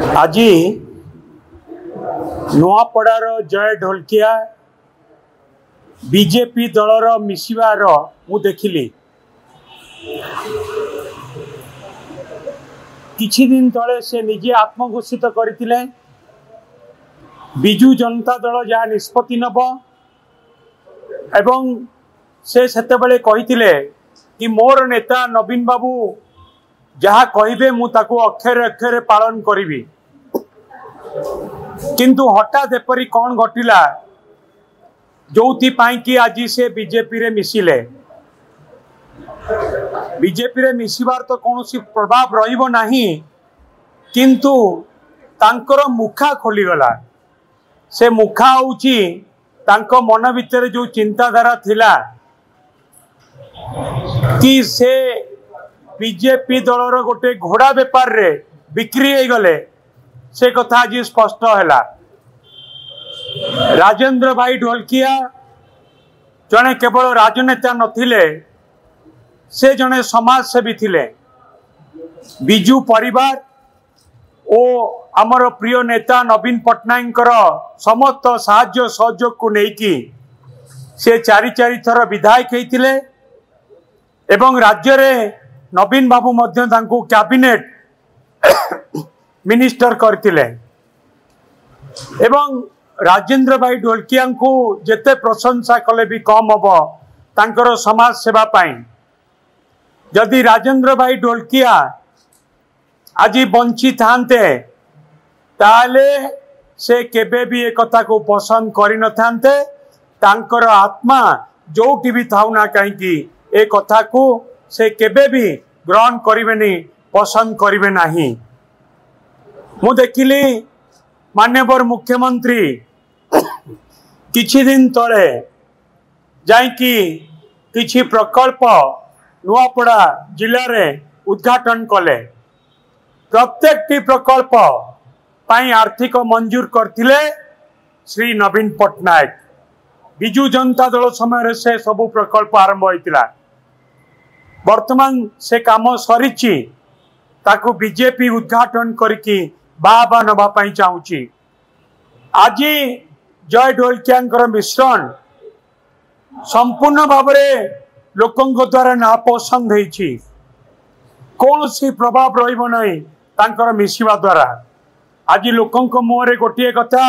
आज नुआपड़ार जय ढोलकिया बीजेपी दलर मिसिबार मु देखिली। किछि दिन तले से निजे आत्मघोषित करथिले बिजू जनता दल जहाँ निष्पत्ति नब एवं से सेतेबेले कहिथिले कि मोर नेता नवीन बाबू जहाँ कहिबे मु ताकू अक्षरे अक्षरे पालन करिवि। किंतु हठात एपरी कौन घटिला जोथि पाई कि आज से बीजेपी रे मिसिले। बीजेपी रे मिसिबार तो कौनसी प्रभाव रहिबो नाही, किंतु तांकर मुखा खोलीगला। से मुखा होउची तांको मन भितर जो चिंताधारा थिला कि से बीजेपी दलर गोटे घोड़ा बेपार रे बिक्री हो गले, से कथा आज स्पष्ट है। राजेंद्र भाई ढोलकिया जने केवल राजनेता नथिले, से जने समाजसेवी थिले। बिजू परिवार ओ आमर प्रिय नेता नवीन पट्टनायक समस्त साहाय्य सहयोग को लेकी से चारि थर विधायक होइतिले एवं राज्य रे नवीन बाबू मध्य तांको कैबिनेट मिनिस्टर करथिले एवं राजेंद्र भाई ढोलकिया को जेते प्रशंसा कले भी कम हम तांकर समाज सेवा पाई। जदि राजेंद्र भाई ढोलकिया आज बंची थांते ताले से केबे भी एक कथा को पसंद करि न थांते। तांकर आत्मा जोटी भी थाउ ना कहीं ए कथा को से केबे भी ग्रहण करिवेनी, पसंद करिवे नाही। मु देखिली माननीय मुख्यमंत्री किछि दिन तले जाइकी किछि प्रकल्प नुआपड़ा जिले में उद्घाटन कले। प्रत्येक प्रकल्प पाई आर्थिक मंजूर करथिले श्री नवीन पट्टनायक। बिजू जनता दल समय से सबु प्रकल्प आरंभ होइतिला। वर्तमान से काम सरीची, ताकू बीजेपी उद्घाटन करके बाबा नबा पाई चाहूची। आज जय ढोलकिया मिश्रण संपूर्ण भाव लोकों द्वारा नापसंद होइची। कौन सी प्रभाव रहिबो नहीं तांकर मिसिबा द्वारा। आज लोकों मुहरे गोटे कथा,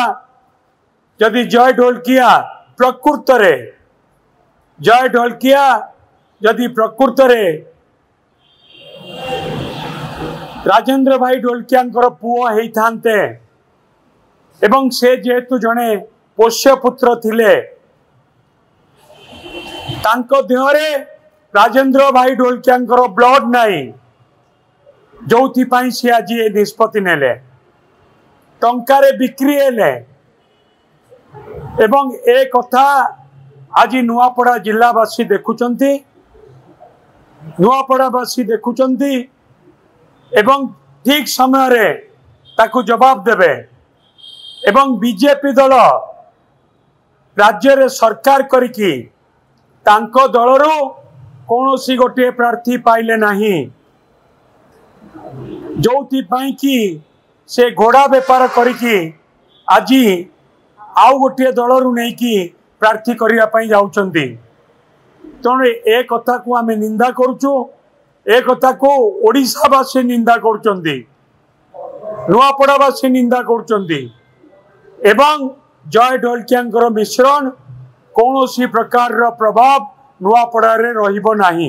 जदि जय ढोलकिया प्रकृत रे जय ढोलकिया जदि प्रकृत रे राजेंद्र भाई ढोलकिया पुओ हेई थांते एवं से जेहेतु जने पोष्य पुत्र थिले, तांको देहरे राजेंद्र भाई ढोलकिया ब्लड नहीं, जोथि पाई से आज ये निष्पत्ति नेले। टंकारे बिक्री हेले एवं ए कथा आज नुआपड़ा जिलावासी देखुचंती, नुआपड़ावासी देखुचंती एवं ठीक समय रे ताकू जवाब देबे। एवं बीजेपी दल राज्य रे सरकार करिकी तांको दलरो कौनसी गोटे प्रार्थी पाइले नहीं, जोथि पाई कि से घोड़ा बेपार करिकी आज आउ गोटे दलरू नहीं कि प्रार्थी करिया पई जाउचंती। तेणु ए कथा को आमे निंदा करूचु, ए कथा को ओडिशावासी निंदा करुचंती, नुआपड़ावासी निंदा करुचंती एवं जय ढोलकिया मिश्रण कौन सी प्रकार प्रभाव नुआपड़ा रे रहिबो नाही।